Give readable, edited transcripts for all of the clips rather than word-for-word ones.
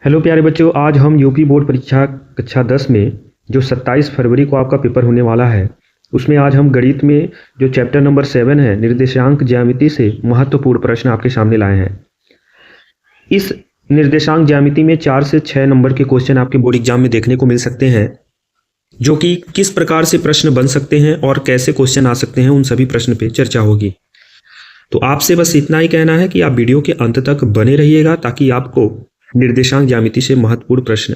Hello प्यारे बच्चों, आज हम यूपी बोर्ड परीक्षा कक्षा 10 में जो 27 फरवरी को आपका पेपर होने वाला है, उसमें आज हम गणित में जो चैप्टर नंबर 7 है निर्देशांक ज्यामिति से महत्वपूर्ण प्रश्न आपके सामने लाए हैं। इस निर्देशांक ज्यामिति में 4 से 6 नंबर के क्वेश्चन आपके बोर्ड एग्जाम में देखने को मिल सकते हैं, जो कि किस प्रकार से प्रश्न बन सकते हैं और कैसे क्वेश्चन आ सकते हैं, उन सभी प्रश्न पे चर्चा होगी। तो आपसे बस इतना ही कहना है कि आप वीडियो के अंत तक बने रहिएगा ताकि आपको निर्देशांक ज्यामिति से महत्वपूर्ण प्रश्न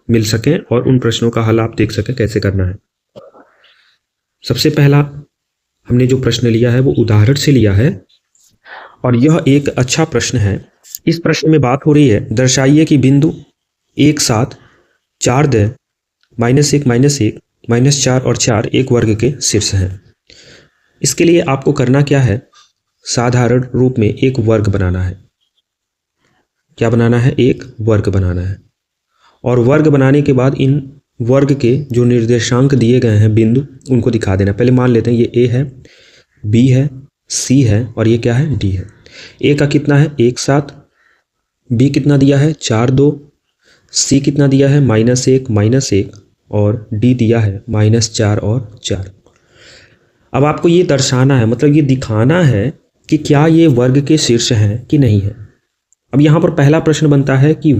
मिल सकें और उन प्रश्नों का हल आप देख सकें कैसे करना है। सबसे पहला हमने जो प्रश्न लिया है वो उदाहरण से लिया है और यह एक अच्छा प्रश्न है। इस प्रश्न में बात हो रही है, दर्शाइए कि बिंदु 1 7 4 दे -1 -1 -4 और 4 एक वर्ग के शीर्ष हैं। इसके लिए आपको करना क्या है, साधारण रूप में एक वर्ग बनाना है। क्या बनाना है? एक वर्ग बनाना है। और वर्ग बनाने के बाद इन वर्ग के जो निर्देशांक दिए गए हैं बिंदु, उनको दिखा देना। पहले मान लेते हैं ये ए है, बी है, सी है और ये क्या है? डी है। ए का कितना है? 1 7, बी कितना दिया है? 4 2, सी कितना दिया है? -1 -1 और डी दिया है -4 और 4। अब आपको ये दर्शाना है, मतलब ये दिखाना है कि क्या ये वर्ग के शीर्ष हैं कि नहीं है। अब यहाँ पर पहला प्रश्न बनता है कि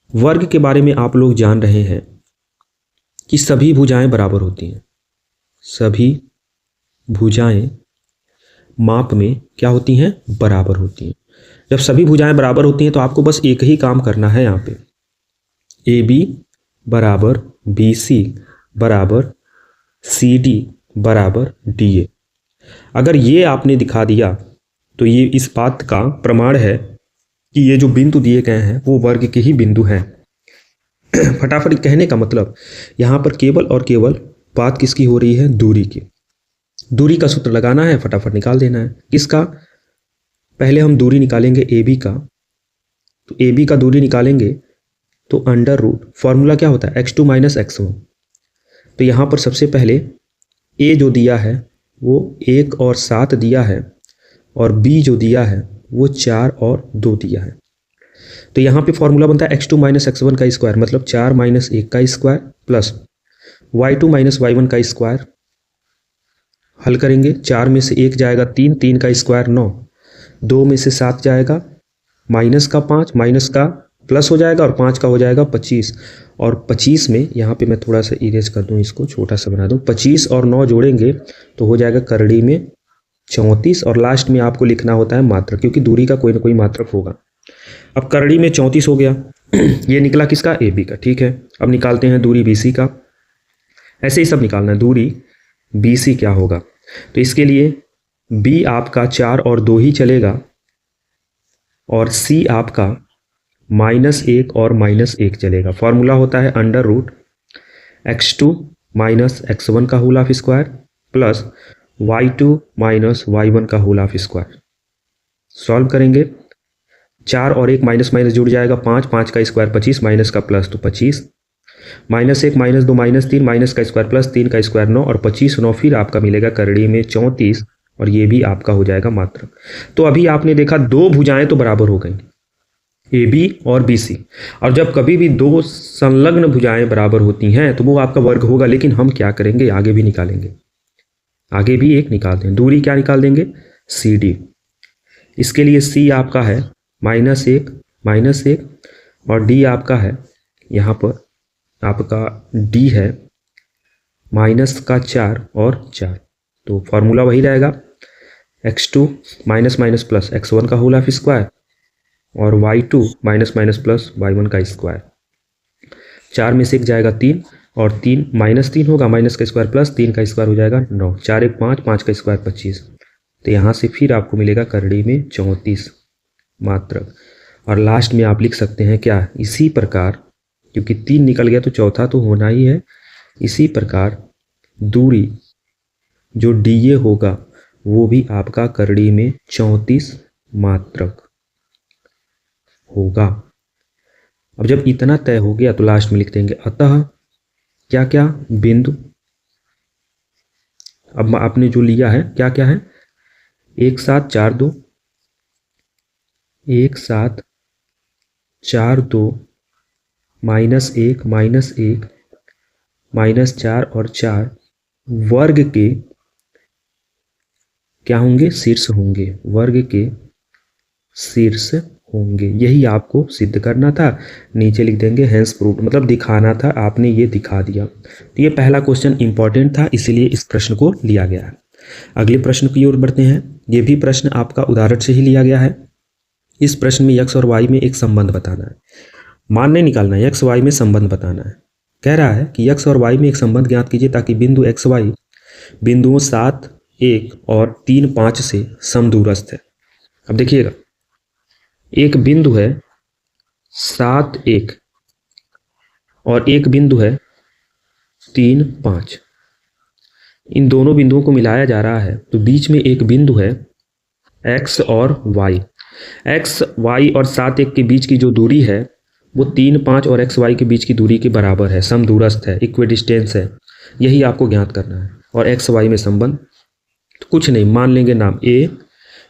वर्ग के बारे में आप लोग जान रहे हैं कि सभी भुजाएं बराबर होती हैं। सभी भुजाएं माप में क्या होती हैं? बराबर होती हैं। जब सभी भुजाएं बराबर होती हैं तो आपको बस एक ही काम करना है। यहाँ पे ए बी बराबर बी सी बराबर सी डी बराबर डी ए। अगर ये आपने दिखा दिया तो ये इस बात का प्रमाण है कि ये जो बिंदु दिए गए हैं वो वर्ग के ही बिंदु हैं। फटाफट कहने का मतलब यहाँ पर केवल और केवल बात किसकी हो रही है? दूरी की। दूरी का सूत्र लगाना है, फटाफट निकाल देना है। किसका? पहले हम दूरी निकालेंगे ए बी का। तो ए बी का दूरी निकालेंगे तो अंडर रूट, फॉर्मूला क्या होता है? x2 - x1। तो यहाँ पर सबसे पहले ए जो दिया है वो 1 और 7 दिया है और बी जो दिया है वो 4 और 2 दिया है। तो यहाँ पे फॉर्मूला बनता है x2 - x1 का स्क्वायर, मतलब 4 - 1 का स्क्वायर प्लस y2 - y1 का स्क्वायर। हल करेंगे, 4 में से 1 जाएगा 3, 3 का स्क्वायर 9, 2 में से 7 जाएगा माइनस का 5, माइनस का प्लस हो जाएगा और 5 का हो जाएगा 25। और 25 में यहाँ पे मैं थोड़ा सा इरेज कर दूँ, इसको छोटा सा बना दूँ। 25 और 9 जोड़ेंगे तो हो जाएगा करड़ी में 34 और लास्ट में आपको लिखना होता है मात्रक, क्योंकि दूरी का कोई ना कोई मात्रक होगा। अब करड़ी में 34 हो गया। ये निकला किसका? ए बी का। ठीक है, अब निकालते हैं दूरी बी सी का। ऐसे ही सब निकालना है। दूरी बी सी क्या होगा? तो इसके लिए बी आपका 4 और 2 ही चलेगा और सी आपका -1 और -1 चलेगा। फॉर्मूला होता है अंडर रूट x2 - x1 का whole of square plus y2 - y1 का होल ऑफ स्क्वायर। सॉल्व करेंगे, 4 और 1 माइनस माइनस जुड़ जाएगा 5, 5 का स्क्वायर 25, माइनस का प्लस तो 25, -1 -2 -3, माइनस का स्क्वायर प्लस 3 का स्क्वायर 9 और 25 9 फिर आपका मिलेगा करड़ी में 34 और ये भी आपका हो जाएगा मात्रक। तो अभी आपने देखा दो भुजाएं तो बराबर हो गई, ए बी और बी सी। और जब कभी भी दो संलग्न भुजाएं बराबर होती हैं तो वो आपका वर्ग होगा। लेकिन हम क्या करेंगे, आगे भी निकालेंगे, आगे भी एक निकालते हैं। दूरी क्या निकाल देंगे? C D. इसके लिए सी आपका है -1 और डी आपका है, यहाँ पर आपका डी है -4 और 4। तो फॉर्मूला वही रहेगा x2 - प्लस x1 का होल ऑफ स्क्वायर और y2 - प्लस y1 का स्क्वायर। 4 में से 1 जाएगा 3 और 3 -3 होगा, माइनस का स्क्वायर प्लस 3 का स्क्वायर हो जाएगा 9, 4 1 5, 5 का स्क्वायर 25। तो यहाँ से फिर आपको मिलेगा करड़ी में 34 मात्रक। और लास्ट में आप लिख सकते हैं क्या? इसी प्रकार, क्योंकि 3 निकल गया तो चौथा तो होना ही है। इसी प्रकार दूरी जो डी ए होगा वो भी आपका करड़ी में 34 मात्रक होगा। अब जब इतना तय हो गया तो लास्ट में लिख देंगे अतः क्या क्या बिंदु। अब आपने जो लिया है क्या क्या है? 1 7 4 2, 1 7 4 2 -1 -1 -4 और 4 वर्ग के क्या होंगे? शीर्ष होंगे। वर्ग के शीर्ष होंगे। यही आपको सिद्ध करना था। नीचे लिख देंगे हेंस प्रूव्ड, मतलब दिखाना था, आपने ये दिखा दिया। तो ये पहला क्वेश्चन इंपॉर्टेंट था, इसीलिए इस प्रश्न को लिया गया है। अगले प्रश्न की ओर बढ़ते हैं। ये भी प्रश्न आपका उदाहरण से ही लिया गया है। इस प्रश्न में x और y में एक संबंध बताना है। मान नहीं निकालना है, x y में संबंध बताना है। कह रहा है कि x और y में एक संबंध ज्ञात कीजिए ताकि बिंदु x y बिंदुओं 7 1 और 3 5 से समदूरस्थ है। अब देखिएगा, एक बिंदु है 7 1 और एक बिंदु है 3 5। इन दोनों बिंदुओं को मिलाया जा रहा है, तो बीच में एक बिंदु है x और y। x y और 7 1 के बीच की जो दूरी है वो 3 5 और x y के बीच की दूरी के बराबर है, समदूरस्थ है, इक्विडिस्टेंस है। यही आपको ज्ञात करना है। और x y में संबंध तो कुछ नहीं, मान लेंगे नाम a,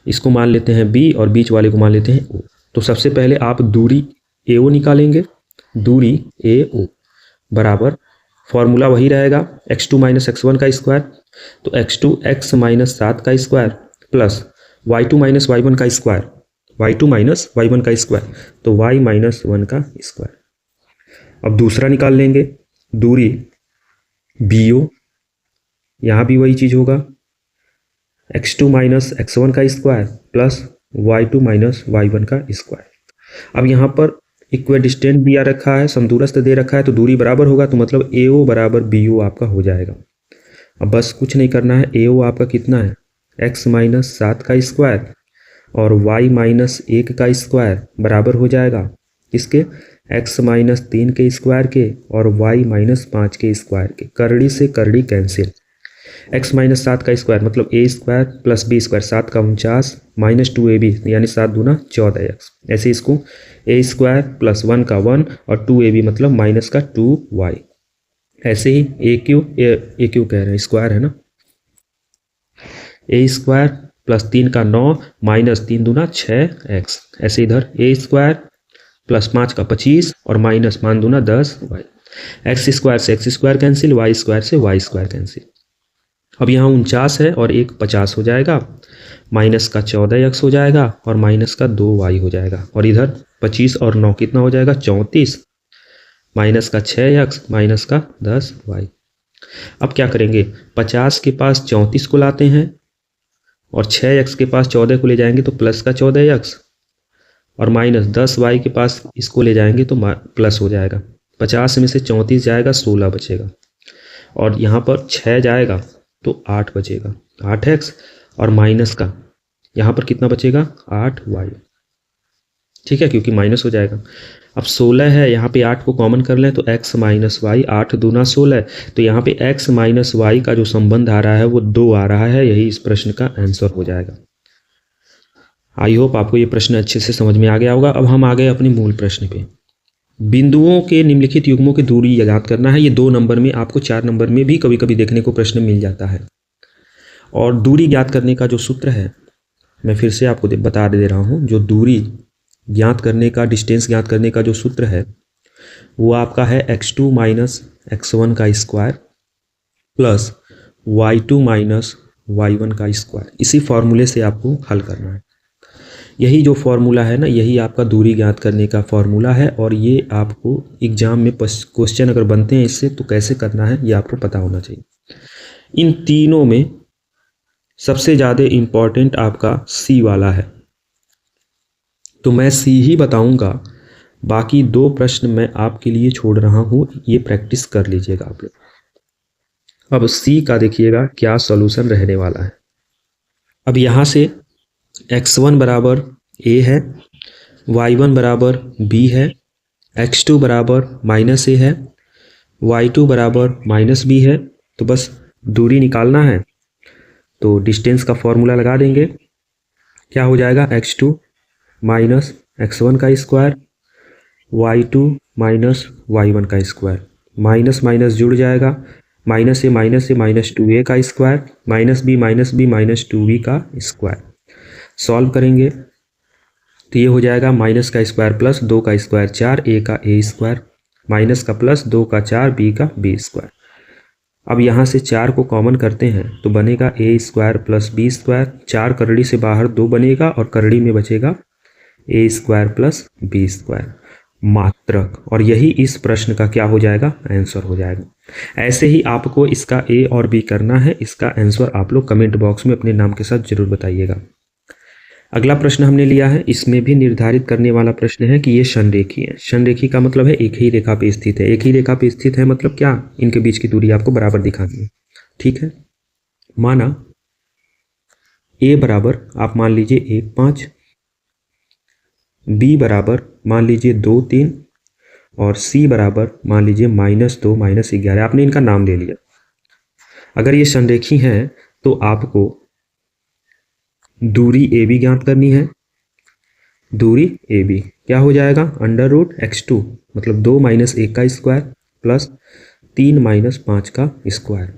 इसको मान लेते हैं b और बीच वाले को मान लेते हैं o। तो सबसे पहले आप दूरी AO निकालेंगे। दूरी AO बराबर, फॉर्मूला वही रहेगा x2 - x1 का स्क्वायर, तो x2 x - 7 का स्क्वायर प्लस y2 - y1 का स्क्वायर, y2 - y1 का स्क्वायर, तो y - 1 का स्क्वायर। अब दूसरा निकाल लेंगे, दूरी BO, यहाँ भी वही चीज़ होगा, x2 - x1 का स्क्वायर प्लस y2 - y1 का स्क्वायर। अब यहाँ पर इक्विडिस्टेंट दिया रखा है, समदूरस्थ दे रखा है, तो दूरी बराबर होगा, तो मतलब AO बराबर BO आपका हो जाएगा। अब बस कुछ नहीं करना है। AO आपका कितना है? x - 7 का स्क्वायर और y - 1 का स्क्वायर बराबर हो जाएगा इसके x - 3 के स्क्वायर के और y - 5 के स्क्वायर के। करड़ी से करड़ी कैंसिल। x - 7 का स्क्वायर मतलब a square plus b square, 7 का 49 -2ab यानी 7 दूना 14x। ऐसे इसको a स्क्वायर प्लस 1 का 1 और 2ab मतलब माइनस का 2y। ऐसे ही ए क्यू कह रहे हैं, स्क्वायर है ना, a स्क्वायर प्लस 3 का 9 माइनस 3 दूना 6x। ऐसे इधर a स्क्वायर प्लस 5 का 25 और माइनस 5 दूना 10y। एक्स स्क्वायर से x square cancel, y square से वाई स्क्वायर कैंसिल। अब यहाँ 49 है और एक 50 हो जाएगा, माइनस का 14x हो जाएगा और माइनस का 2y हो जाएगा। और इधर 25 और 9 कितना हो जाएगा? 34, माइनस का 6x माइनस का 10y। अब क्या करेंगे? 50 के पास 34 को लाते हैं और 6x के पास 14 को ले जाएंगे तो प्लस का 14x और माइनस 10y के पास इसको ले जाएंगे तो प्लस हो जाएगा। 50 में से 34 जाएगा, 16 बचेगा और यहाँ पर 6 जाएगा तो 8 बचेगा, 8x और माइनस का यहाँ पर कितना बचेगा? 8y। ठीक है, क्योंकि माइनस हो जाएगा। अब 16 है, यहाँ पे 8 को कॉमन कर लें तो x माइनस वाई, 8 दूना 16, तो यहाँ पे x माइनस वाई का जो संबंध आ रहा है वो 2 आ रहा है। यही इस प्रश्न का आंसर हो जाएगा। आई होप आपको ये प्रश्न अच्छे से समझ में आ गया होगा। अब हम आ गए अपने मूल प्रश्न पे। बिंदुओं के निम्नलिखित युग्मों की दूरी ज्ञात करना है। ये 2 नंबर में, आपको 4 नंबर में भी कभी कभी देखने को प्रश्न मिल जाता है। और दूरी ज्ञात करने का जो सूत्र है मैं फिर से आपको बता दे रहा हूँ। जो दूरी ज्ञात करने का, डिस्टेंस ज्ञात करने का जो सूत्र है वो आपका है x2 माइनस x1 का square plus y2 minus y1 का स्क्वायर। इसी फॉर्मूले से आपको हल करना है। यही जो फॉर्मूला है ना, यही आपका दूरी ज्ञात करने का फॉर्मूला है। और ये आपको एग्जाम में क्वेश्चन अगर बनते हैं इससे तो कैसे करना है ये आपको पता होना चाहिए। इन तीनों में सबसे ज़्यादा इम्पॉर्टेंट आपका सी वाला है, तो मैं सी ही बताऊंगा। बाकी 2 प्रश्न मैं आपके लिए छोड़ रहा हूँ, ये प्रैक्टिस कर लीजिएगा आप लोग। अब सी का देखिएगा क्या सॉल्यूशन रहने वाला है। अब यहाँ से x1 बराबर a है, y1 बराबर b है, x2 बराबर माइनस a है, y2 बराबर माइनस b है। तो बस दूरी निकालना है तो डिस्टेंस का फॉर्मूला लगा देंगे। क्या हो जाएगा? x2 माइनस x1 का स्क्वायर, y2 माइनस y1 का स्क्वायर। माइनस माइनस जुड़ जाएगा, माइनस से माइनस 2a का square, minus b minus 2b का स्क्वायर। सॉल्व करेंगे तो ये हो जाएगा माइनस का स्क्वायर प्लस 2 का स्क्वायर 4, ए का ए स्क्वायर माइनस का प्लस 2 का 4, बी का बी स्क्वायर। अब यहाँ से 4 को कॉमन करते हैं तो बनेगा ए स्क्वायर प्लस बी स्क्वायर। 4 करड़ी से बाहर 2 बनेगा और करड़ी में बचेगा ए स्क्वायर प्लस बी स्क्वायर मात्रक। और यही इस प्रश्न का क्या हो जाएगा, आंसर हो जाएगा। ऐसे ही आपको इसका ए और बी करना है। इसका आंसर आप लोग कमेंट बॉक्स में अपने नाम के साथ जरूर बताइएगा। अगला प्रश्न हमने लिया है, इसमें भी निर्धारित करने वाला प्रश्न है कि ये संरेखी है। संरेखी का मतलब है एक ही रेखा पे स्थित है। एक ही रेखा पे स्थित है मतलब क्या, इनके बीच की दूरी आपको बराबर दिखानी है। ठीक है, माना ए बराबर आप मान लीजिए 1 5, बी बराबर मान लीजिए 2 3 और सी बराबर मान लीजिए -2 -11। आपने इनका नाम ले लिया। अगर ये संरेखी हैं तो आपको दूरी ए बी ज्ञात करनी है। दूरी ए बी क्या हो जाएगा, √x2 मतलब 2 - 1 का स्क्वायर प्लस 3 - 5 का स्क्वायर।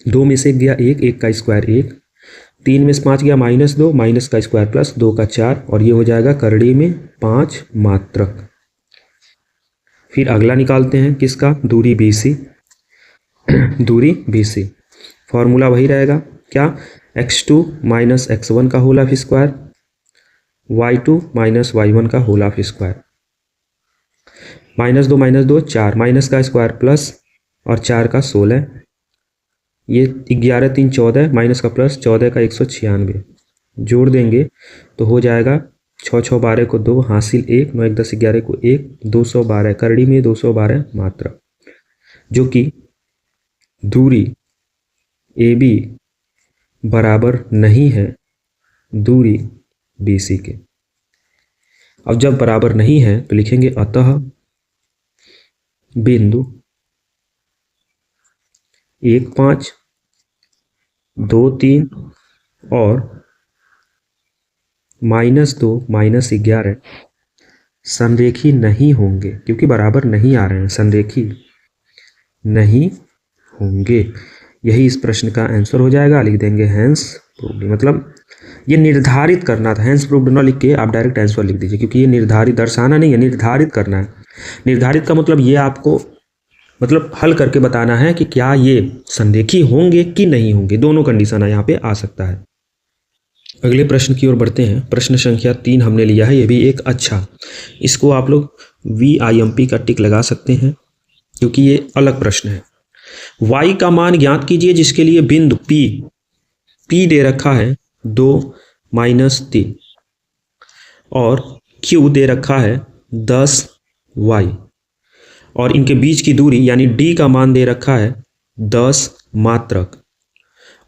2 में से गया 1, 1 का स्क्वायर 1, 3 में से 5 गया -2, माइनस का स्क्वायर प्लस 2 का 4 और ये हो जाएगा करड़ी में 5 मात्रक। फिर अगला निकालते हैं किसका, दूरी बी सी। दूरी बी सी फॉर्मूला वही रहेगा क्या, x2 - x1 का whole of square, y2 - y1 का होल ऑफ स्क्वायर। -2 - 2 4, माइनस का स्क्वायर प्लस और 4 का 16, ये 11 3 14, माइनस का प्लस 14 का 196 जोड़ देंगे तो हो जाएगा 6 6 12 को 2 हासिल 1, 9 1 10 11 को 1, 212 करड़ी में 212 मात्रक, जो कि दूरी ए बी बराबर नहीं है दूरी बी सी के। अब जब बराबर नहीं है तो लिखेंगे अतः बिंदु 1 5 2 3 और -2 -11 संरेखी नहीं होंगे, क्योंकि बराबर नहीं आ रहे हैं, संरेखी नहीं होंगे। यही इस प्रश्न का आंसर हो जाएगा। लिख देंगे हैंस प्रूव्ड। मतलब ये निर्धारित करना था, हैंस प्रूव्ड ना लिख के आप डायरेक्ट आंसर लिख दीजिए, क्योंकि ये निर्धारित दर्शाना नहीं है, निर्धारित करना है। निर्धारित का मतलब ये आपको मतलब हल करके बताना है कि क्या ये संरेखी होंगे कि नहीं होंगे, दोनों कंडीशन यहाँ पे आ सकता है। अगले प्रश्न की ओर बढ़ते हैं। प्रश्न संख्या 3 हमने लिया है, ये भी एक अच्छा, इसको आप लोग VIMP का टिक लगा सकते हैं क्योंकि ये अलग प्रश्न है। y का मान ज्ञात कीजिए जिसके लिए बिंदु P दे रखा है 2 - 3 और Q दे रखा है 10y और इनके बीच की दूरी यानी D का मान दे रखा है 10 मात्रक,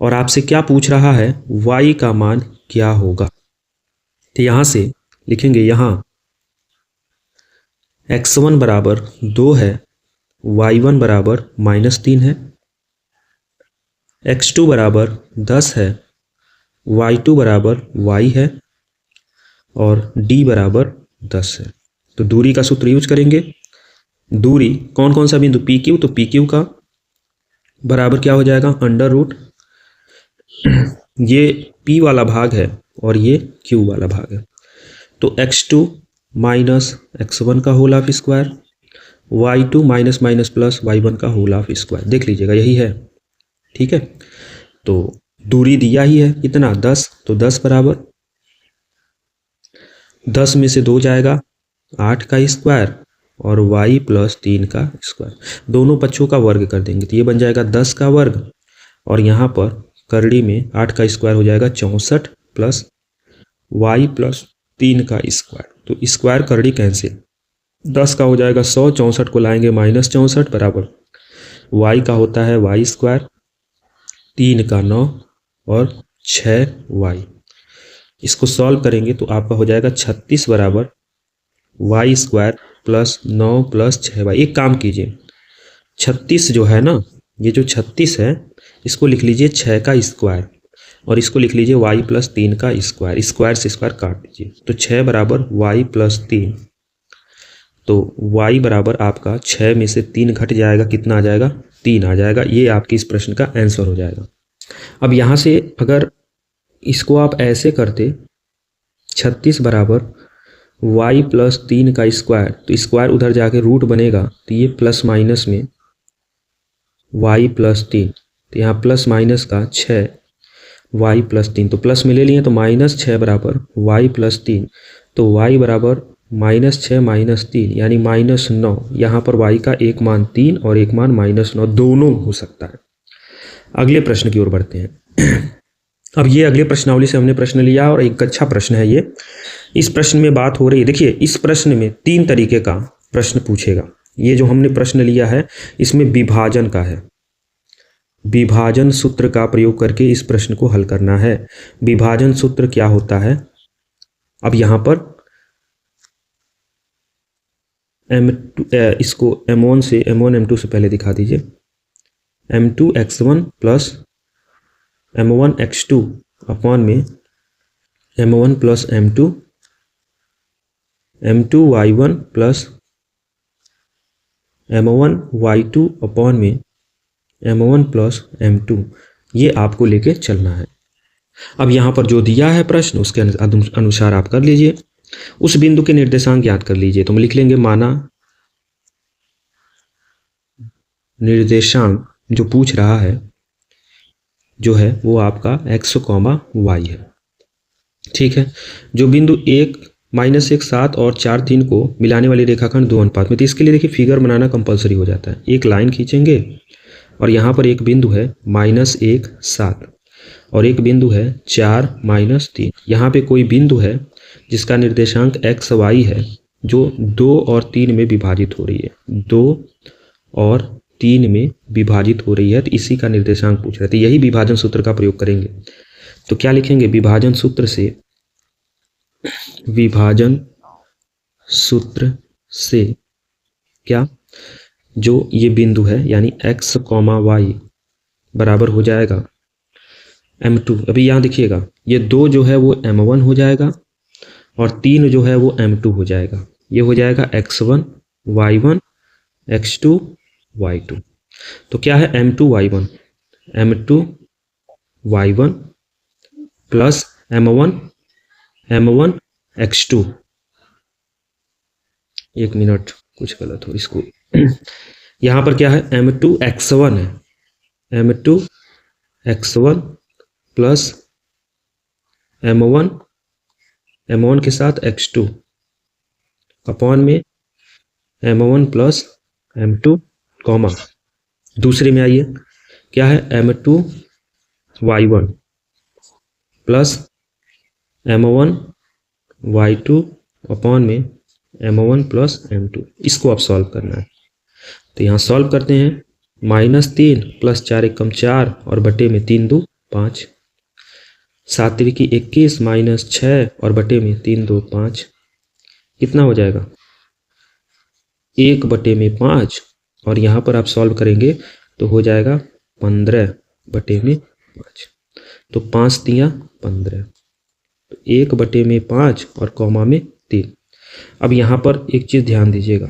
और आपसे क्या पूछ रहा है, y का मान क्या होगा। तो यहां से लिखेंगे, यहां x1 बराबर 2 है, y1 बराबर -3 है, x2 बराबर 10 है, y2 बराबर y है और d बराबर 10 है। तो दूरी का सूत्र यूज करेंगे। दूरी कौन कौन सा बिंदु, PQ, तो PQ का बराबर क्या हो जाएगा, √ ये P वाला भाग है और ये Q वाला भाग है, तो x2 - x1 का whole of square, y2 - plus y1 का होल ऑफ स्क्वायर। देख लीजिएगा यही है, ठीक है। तो दूरी दिया ही है कितना, 10, तो 10 बराबर 10 में से 2 जाएगा 8 का स्क्वायर और y + 3 का स्क्वायर, दोनों पक्षों का वर्ग कर देंगे तो ये बन जाएगा 10 का वर्ग, और यहाँ पर करड़ी में 8 का स्क्वायर हो जाएगा 64 प्लस y + 3 का स्क्वायर, तो स्क्वायर करड़ी कैंसिल, 10 का हो जाएगा 100, 64 को लाएंगे -64 बराबर y का होता है y², 3 का 9 और 6y। इसको सॉल्व करेंगे तो आपका हो जाएगा 36 बराबर y² + 9 + 6y। एक काम कीजिए, 36 जो है ना, ये जो 36 है इसको लिख लीजिए 6 का स्क्वायर और इसको लिख लीजिए y + 3 का स्क्वायर, स्क्वायर से स्क्वायर काट दीजिए, तो 6 बराबर y + 3, तो y बराबर आपका 6 में से 3 घट जाएगा, कितना आ जाएगा, 3 आ जाएगा। ये आपकी इस प्रश्न का आंसर हो जाएगा। अब यहाँ से अगर इसको आप ऐसे करते, 36 बराबर y प्लस 3 का स्क्वायर, तो स्क्वायर उधर जाके रूट बनेगा, तो ये प्लस माइनस में y प्लस 3, तो यहाँ प्लस माइनस का 6 y प्लस 3, तो प्लस में ले लिए तो -6 बराबर y प्लस 3, तो y बराबर -6 -3 यानी -9। यहाँ पर y का एक मान 3 और एक मान -9 दोनों हो सकता है। अगले प्रश्न की ओर बढ़ते हैं। अब ये अगले प्रश्नावली से हमने प्रश्न लिया और एक अच्छा प्रश्न है ये। इस प्रश्न में बात हो रही है, देखिए इस प्रश्न में 3 तरीके का प्रश्न पूछेगा। ये जो हमने प्रश्न लिया है इसमें विभाजन का है, विभाजन सूत्र का प्रयोग करके इस प्रश्न को हल करना है। विभाजन सूत्र क्या होता है? अब यहाँ पर इसको m1 से m1 m2 से पहले दिखा दीजिए। m2 x1 plus m1 x2 upon में m1 plus m2 y1 plus m1 y2 upon में m1 प्लस m2, ये आपको लेके चलना है। अब यहाँ पर जो दिया है प्रश्न उसके अनुसार आप कर लीजिए। उस बिंदु के निर्देशांक याद कर लीजिए, तो हम लिख लेंगे माना निर्देशांक जो पूछ रहा है जो है वो आपका x, y है। ठीक है, जो बिंदु 1, -1, 7 और 4, 3 को मिलाने वाली रेखाखंड 2 अनुपात में, तो इसके लिए देखिए फिगर बनाना कंपलसरी हो जाता है। एक लाइन खींचेंगे और यहाँ पर एक बिंदु है -1, 7 और एक बिंदु है 4, -3। यहाँ पे कोई बिंदु है जिसका निर्देशांक x, y है जो 2 और 3 में विभाजित हो रही है, 2 और 3 में विभाजित हो रही है, तो इसी का निर्देशांक पूछ रहे थे। यही विभाजन सूत्र का प्रयोग करेंगे। तो क्या लिखेंगे? विभाजन सूत्र से, विभाजन सूत्र से क्या, जो ये बिंदु है यानी x, y बराबर हो जाएगा m2। अभी यहाँ देखिएगा ये 2 जो है वो m1 हो जाएगा और 3 जो है वो m2 हो जाएगा। ये हो जाएगा x1 y1 x2 y2। तो क्या है m2 y1, m2 y1 plus m1 x2। एक मिनट, कुछ गलत हो इसको। यहाँ पर क्या है m2 x1 है, m2 x1 प्लस m1 के साथ x2 अपॉन में m1 प्लस m2 कॉमा, दूसरे में आइए क्या है m2 y1 plus m1 y2 upon में m1 प्लस m2। इसको आप सॉल्व करना है, तो यहाँ सॉल्व करते हैं। -3 प्लस 4 एकम 4 और बटे में 3 2 5, 7 त्रिकी 21 -6 और बटे में 3 2 5, कितना हो जाएगा 1 बटे में 5, और यहाँ पर आप सॉल्व करेंगे तो हो जाएगा 15 बटे में 5, तो 5 तियाँ 15, तो 1 बटे में 5 और कॉमा में 3। अब यहाँ पर एक चीज़ ध्यान दीजिएगा,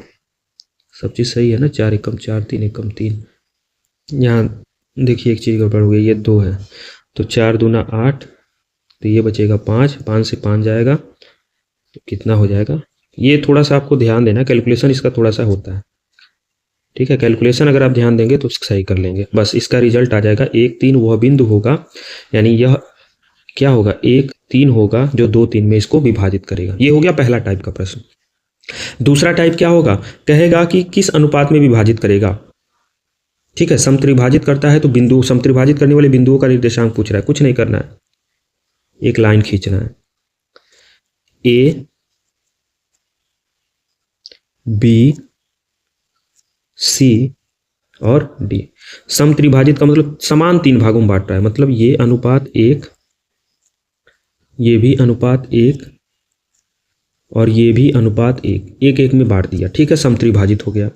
सब चीज़ सही है ना, 4 एकम 4 3 एकम 3। यहाँ देखिए एक चीज़ गड़बड़ हो गई, ये 2 है तो 4 दूना 8, तो ये बचेगा 5, 5 से 5 जाएगा तो कितना हो जाएगा। ये थोड़ा सा आपको ध्यान देना, कैलकुलेशन इसका थोड़ा सा होता है। ठीक है, कैलकुलेशन अगर आप ध्यान देंगे तो सही कर लेंगे। बस इसका रिजल्ट आ जाएगा 1 3, वह बिंदु होगा यानी यह क्या होगा 1 3 होगा जो 2 3 में इसको विभाजित करेगा। ये हो गया पहला टाइप का प्रश्न। दूसरा टाइप क्या होगा, कहेगा कि किस अनुपात में विभाजित करेगा। ठीक है, समत्रिभाजित करता है तो बिंदु, समत्रिभाजित करने वाले बिंदुओं का निर्देशांक पूछ रहा है। कुछ नहीं करना है, एक लाइन खींचना है, ए बी सी और डी। समत्रिभाजित का मतलब समान 3 भागों में बांट रहा है, मतलब ये अनुपात 1, ये भी अनुपात 1 और ये भी अनुपात 1, 1 1 में बांट दिया। ठीक है, समत्रिभाजित हो गया।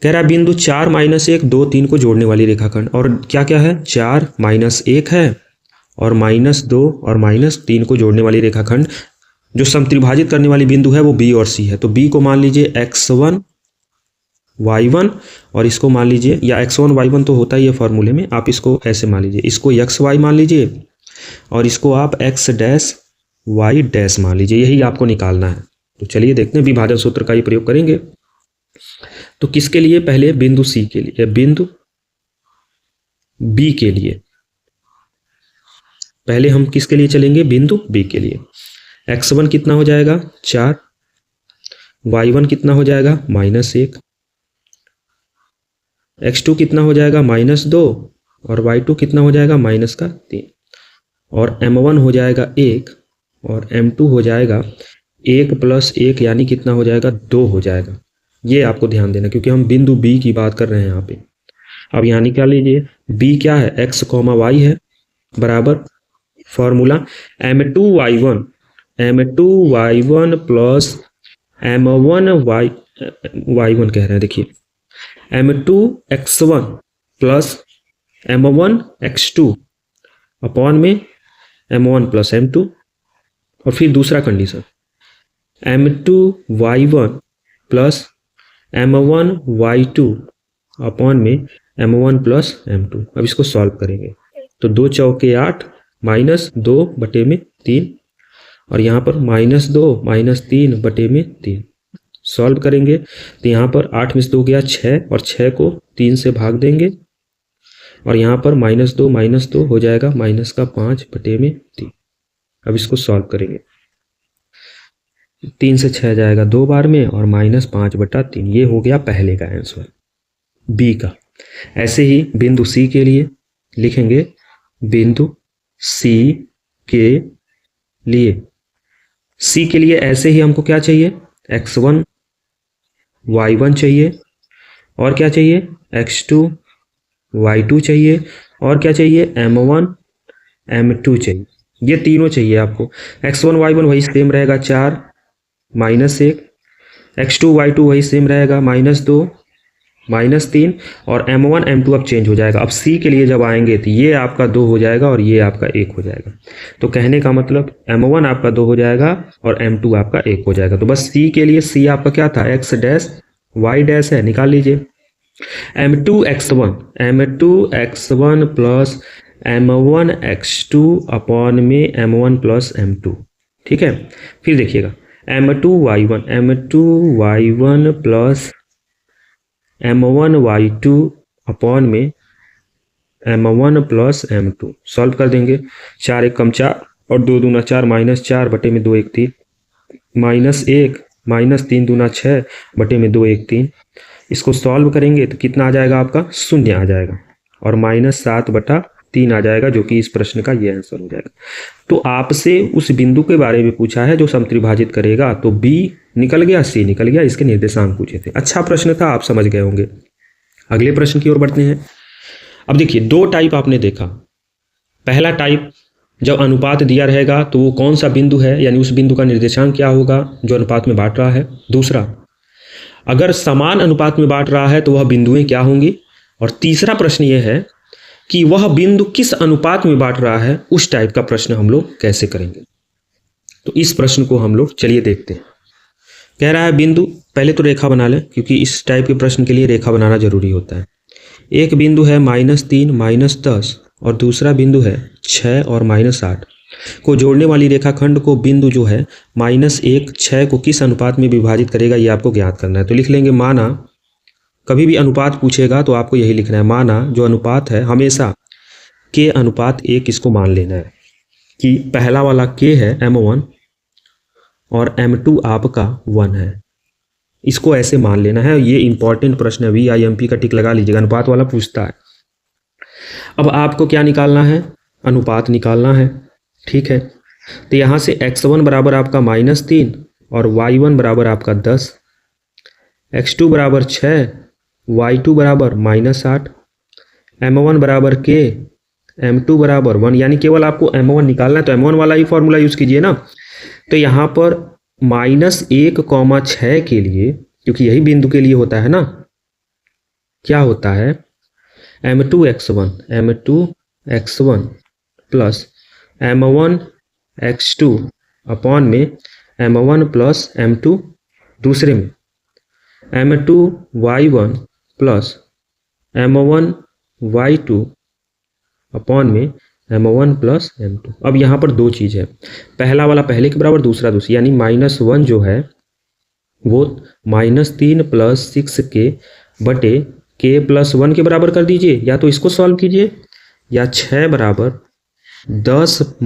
कह रहा है बिंदु 4 -1 2 3 को जोड़ने वाली रेखाखंड, और क्या क्या है 4 -1 है और -2 और -3 को जोड़ने वाली रेखाखंड। जो समत्रिभाजित करने वाली बिंदु है वो बी और सी है, तो बी को मान लीजिए x1 y1 और इसको मान लीजिए, या x1 y1 तो होता ही है फॉर्मूले में, आप इसको ऐसे मान लीजिए, इसको xy मान लीजिए और इसको आप x डैश y डैश मान लीजिए। यही आपको निकालना है। तो चलिए देखते हैं, विभाजन सूत्र का ही प्रयोग करेंगे। तो किसके लिए? पहले बिंदु सी के लिए, बिंदु बी के लिए। पहले हम किसके लिए चलेंगे? बिंदु बी के लिए। x1 कितना हो जाएगा? 4, y1 कितना हो जाएगा? -1, x2 कितना हो जाएगा? -2, और y2 कितना हो जाएगा? -3, और m1 हो जाएगा 1 और m2 हो जाएगा 1 + 1 यानी कितना हो जाएगा? 2 हो जाएगा। ये आपको ध्यान देना, क्योंकि हम बिंदु बी की बात कर रहे हैं यहाँ पे। अब यहाँ निकाल लीजिए, b क्या है? x, y है, बराबर फॉर्मूला m2y1 प्लस y1 कह रहे हैं, देखिए m2x1 प्लस m1x2 अपॉन में m1 प्लस m2, और फिर दूसरा condition m2y1 plus m1y2 upon में m1 प्लस m2। अब इसको सॉल्व करेंगे तो 2 चौके 8 -2/3, और यहाँ पर -2 -3 बटे में 3। सॉल्व करेंगे तो यहाँ पर 8 में से 2 गया 6, और 6 को 3 से भाग देंगे, और यहाँ पर -2 हो जाएगा -5/3। अब इसको सॉल्व करेंगे, 3 से 6 जाएगा 2 बार में, और -5/3। ये हो गया पहले का आंसर, बी का। ऐसे ही बिंदु सी के लिए लिखेंगे, बिंदु सी के लिए, सी के लिए ऐसे ही हमको क्या चाहिए? x1 y1 चाहिए, और क्या चाहिए? x2 y2 चाहिए, और क्या चाहिए? m1 m2 चाहिए। ये तीनों चाहिए आपको। x1 y1 वही सेम रहेगा 4 -1, x2 y2 वही सेम रहेगा -2 -3, और m1 m2 अब चेंज हो जाएगा। अब c के लिए जब आएंगे तो ये आपका 2 हो जाएगा और ये आपका 1 हो जाएगा। तो कहने का मतलब m1 आपका 2 हो जाएगा और m2 आपका 1 हो जाएगा। तो बस c के लिए c आपका क्या था? x डैश y डैश है, निकाल लीजिए। m2x1 प्लस m1x2 अपॉन में m1 प्लस m2, ठीक है। फिर देखिएगा m2y1 प्लस m1y2 अपॉन में m1 प्लस m2। सॉल्व कर देंगे, 4 1 = 4 और 2 दूना 4 -4 बटे में 2 1 3, -1 -3 दूना 6 बटे में 2 1 3। इसको सॉल्व करेंगे तो कितना आ जाएगा? आपका 0 आ जाएगा, और -7/3 आ जाएगा, जो कि इस प्रश्न का ये आंसर हो जाएगा। तो आपसे उस बिंदु के बारे में पूछा है जो समत्रिभाजित करेगा, तो बी निकल गया, सी निकल गया, इसके निर्देशांक पूछे थे। अच्छा प्रश्न था, आप समझ गए होंगे। अगले प्रश्न की ओर बढ़ते हैं। अब देखिए, 2 टाइप आपने देखा। पहला टाइप, जब अनुपात दिया रहेगा तो वो कौन सा बिंदु है, यानी उस बिंदु का निर्देशांक क्या होगा जो अनुपात में बांट रहा है। दूसरा, अगर समान अनुपात में बांट रहा है तो वह बिंदुएं क्या होंगी। और तीसरा प्रश्न ये है कि वह बिंदु किस अनुपात में बांट रहा है। उस टाइप का प्रश्न हम लोग कैसे करेंगे। तो इस प्रश्न को हम लोग चलिए देखते हैं। कह रहा है बिंदु, पहले तो रेखा बना लें, क्योंकि इस टाइप के प्रश्न के लिए रेखा बनाना जरूरी होता है। एक बिंदु है -3 -10, और दूसरा बिंदु है 6 और -8 को जोड़ने वाली रेखाखंड को बिंदु जो है -1 6 को किस अनुपात में विभाजित करेगा, ये आपको ज्ञात करना है। तो लिख लेंगे, माना, कभी भी अनुपात पूछेगा तो आपको यही लिखना है, माना जो अनुपात है हमेशा k अनुपात 1 इसको मान लेना है कि पहला वाला k है m1 और m2 आपका 1 है। इसको ऐसे मान लेना है। ये इंपॉर्टेंट प्रश्न है, VIMP का टिक लगा लीजिएगा, अनुपात वाला पूछता है। अब आपको क्या निकालना है? अनुपात निकालना है, ठीक है। तो यहाँ से x1 बराबर आपका -3 और y1 बराबर आपका 10, x2 बराबर 6, y2 बराबर -8, m1 बराबर k, m2 बराबर 1, यानी केवल आपको m1 निकालना है, तो m1 वाला ही फॉर्मूला यूज़ कीजिए ना। तो यहाँ पर -1,6 के लिए, क्योंकि यही बिंदु के लिए होता है ना, क्या होता है? m2x1 प्लस m1x2 अपॉन में m1 प्लस m2, दूसरे में m2y1 प्लस m1y2 अपॉन में m1 प्लस m2। अब यहाँ पर 2 चीज़ है, पहला वाला पहले के बराबर, दूसरा दूसरी, यानी -1 जो है वो -3 + 6k बटे k + 1 के बराबर कर दीजिए, या तो इसको सॉल्व कीजिए, या 6 बराबर 10 -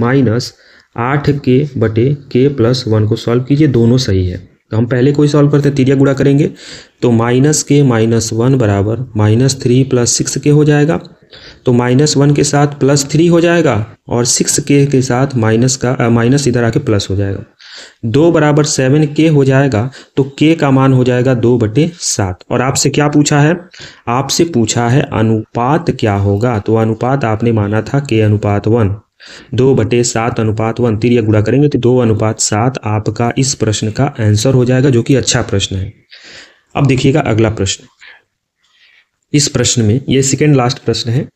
8k बटे k + 1 को सॉल्व कीजिए, दोनों सही है। तो हम पहले कोई सॉल्व करते हैं, तिर्यक गुणा करेंगे तो -k - 1 बराबर -3 + 6k हो जाएगा। तो -1 के साथ +3 हो जाएगा और 6k के साथ माइनस इधर आके प्लस हो जाएगा। 2 बराबर 7k हो जाएगा, तो k का मान हो जाएगा 2/7। और आपसे क्या पूछा है? आपसे पूछा है अनुपात क्या होगा। तो अनुपात आपने माना था k/1, 2/7/1। तिर्यक गुणा करेंगे तो 2/7 आपका इस प्रश्न का आंसर हो जाएगा, जो कि अच्छा प्रश्न है। अब देखिएगा अगला प्रश्न। इस प्रश्न में, ये सेकेंड लास्ट प्रश्न है,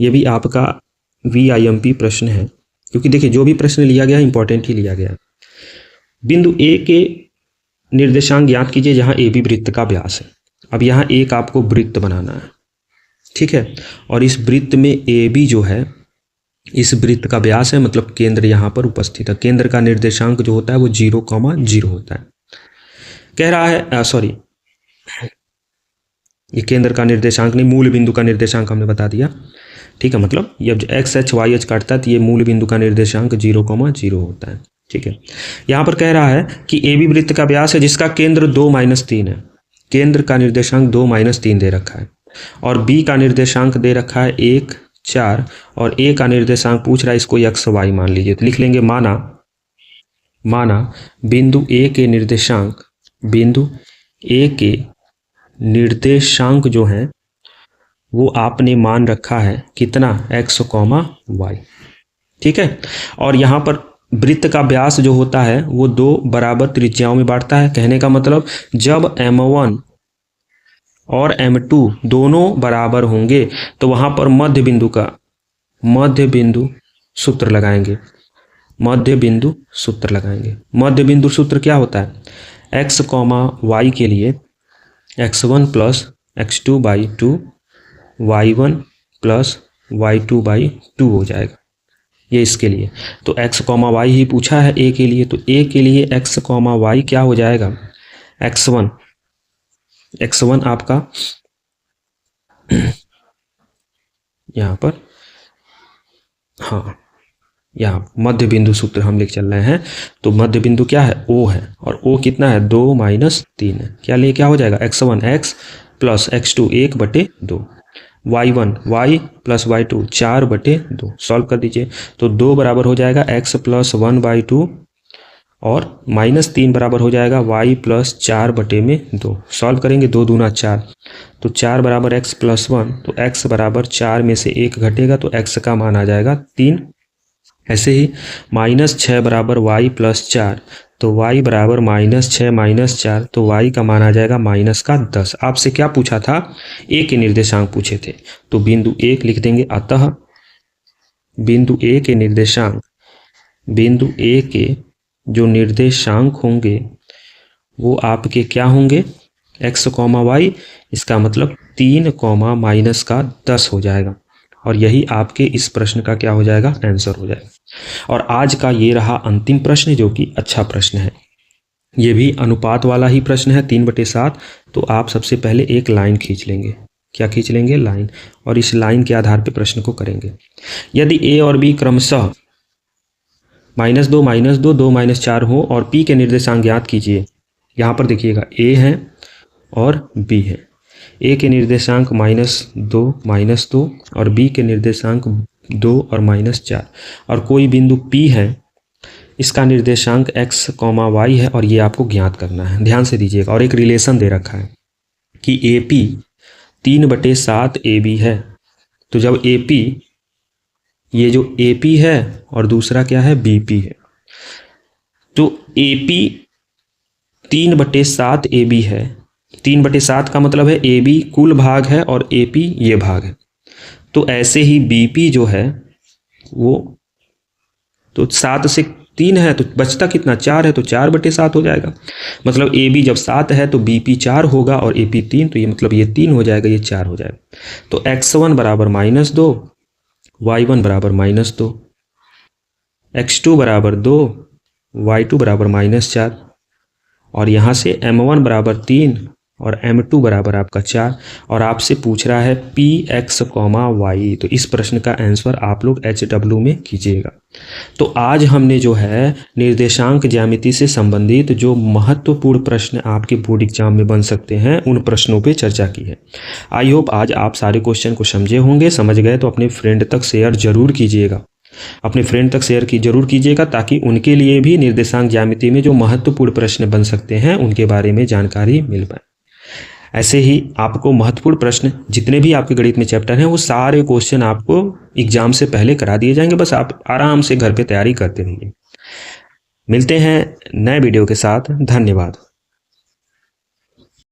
ये भी आपका VIMP प्रश्न है, क्योंकि देखिए जो भी प्रश्न लिया गया है इंपॉर्टेंट ही लिया गया है। बिंदु A के निर्देशांक ज्ञात कीजिए जहां AB वृत्त का व्यास है। अब यहाँ एक आपको वृत्त बनाना है, ठीक है, और इस वृत्त में AB जो है, इस वृत्त का व्यास है, मतलब केंद्र यहाँ पर उपस्थित है। केंद्र का निर्देशांक जो होता है वो 0,0 होता है। कह रहा है सॉरी, ये केंद्र का निर्देशांक नहीं, मूल बिंदु का निर्देशांक हमने बता दिया, ठीक है। मतलब ये x h y h काटता है तो ये मूल बिंदु का निर्देशांक 0,0 होता है, ठीक है। यहाँ पर कह रहा है कि AB वृत्त का व्यास है जिसका केंद्र 2 - 3 है। केंद्र का निर्देशांक 2 - 3 दे रखा है, और B का निर्देशांक दे रखा है 1, 4, और A का निर्देशांक पूछ रहा है, इसको x y मान लीजिए। तो लिख लेंगे माना बिंदु A के निर्देशांक, बिंदु A के निर्देशांक जो है वो आपने मान रखा है कितना, x, y, ठीक है। और यहाँ पर वृत्त का व्यास जो होता है वो 2 बराबर त्रिज्याओं में बांटता है। कहने का मतलब जब M1 और M2 दोनों बराबर होंगे तो वहाँ पर मध्य बिंदु सूत्र लगाएंगे। मध्य बिंदु सूत्र क्या होता है? x, y के लिए x1 + x2/2 y1 + y2/2 हो जाएगा, ये इसके लिए। तो x, y ही पूछा है a के लिए, तो a के लिए x, y क्या हो जाएगा? x1 आपका यहाँ पर, हाँ, यहाँ मध्य बिंदु सूत्र हम लिख चल रहे हैं। तो मध्य बिंदु क्या है? O है, और O कितना है? 2 - 3 है। क्या हो जाएगा? x1 x + x2 1/2, y1 y + y2 4/2। Solve कर दीजिए तो 2 बराबर हो जाएगा x + 1/2 और -3 बराबर हो जाएगा y + 4/2। सॉल्व करेंगे, 2 दूना 4, तो 4 बराबर x + 1, तो x बराबर 4 में से 1 घटेगा तो x का मान आ जाएगा 3। ऐसे ही -6 बराबर y + 4, तो y बराबर -6 - 4, तो y का मान आ जाएगा -10। आपसे क्या पूछा था? A के निर्देशांक पूछे थे, तो बिंदु 1 लिख देंगे। अतः बिंदु A के जो निर्देशांक होंगे वो आपके क्या होंगे? x, y, इसका मतलब 3, -10 हो जाएगा, और यही आपके इस प्रश्न का क्या हो जाएगा? आंसर हो जाएगा। और आज का ये रहा अंतिम प्रश्न, जो कि अच्छा प्रश्न है। ये भी अनुपात वाला ही प्रश्न है, 3/7। तो आप सबसे पहले एक लाइन खींच लेंगे। क्या खींच लेंगे? लाइन। और इस लाइन के आधार पर प्रश्न को करेंगे। यदि A और B क्रमशः -2 -2 2 -4 हो और P के निर्देशांक ज्ञात कीजिए। यहाँ पर देखिएगा A है और B है। A के निर्देशांक -2 -2 और B के निर्देशांक 2 और -4, और कोई बिंदु P है, इसका निर्देशांक x, y है, और ये आपको ज्ञात करना है। ध्यान से दीजिएगा। और एक रिलेशन दे रखा है कि AP 3/7 AB है। तो जब AP, ये जो AP है और दूसरा क्या है? BP है। तो AP 3/7 AB है। 3/7 का मतलब है AB कुल भाग है और AP ये भाग है। तो ऐसे ही BP जो है वो, तो 7 से 3 है तो बचता कितना? 4 है, तो 4/7 हो जाएगा। मतलब AB जब 7 है तो BP 4 होगा और AP 3, तो ये मतलब ये 3 हो जाएगा, ये 4 हो जाएगा। तो x1 बराबर -2, y1 बराबर -2, x2 बराबर 2, y2 बराबर -4, और यहाँ से m1 बराबर 3 और m2 बराबर आपका 4 और आपसे पूछ रहा है px, y। तो इस प्रश्न का आंसर आप लोग HW में कीजिएगा। तो आज हमने जो है निर्देशांक ज्यामिति से संबंधित जो महत्वपूर्ण प्रश्न आपके बोर्ड एग्जाम में बन सकते हैं उन प्रश्नों पे चर्चा की है। आई होप आज आप सारे क्वेश्चन को समझे होंगे। समझ गए तो अपने फ्रेंड तक शेयर जरूर कीजिएगा, अपने फ्रेंड तक शेयर जरूर कीजिएगा ताकि उनके लिए भी निर्देशांक ज्यामिति में जो महत्वपूर्ण प्रश्न बन सकते हैं उनके बारे में जानकारी मिल पाए। ऐसे ही आपको महत्वपूर्ण प्रश्न जितने भी आपके गणित में चैप्टर हैं वो सारे क्वेश्चन आपको एग्जाम से पहले करा दिए जाएंगे। बस आप आराम से घर पे तैयारी करते रहिए। मिलते हैं नए वीडियो के साथ। धन्यवाद।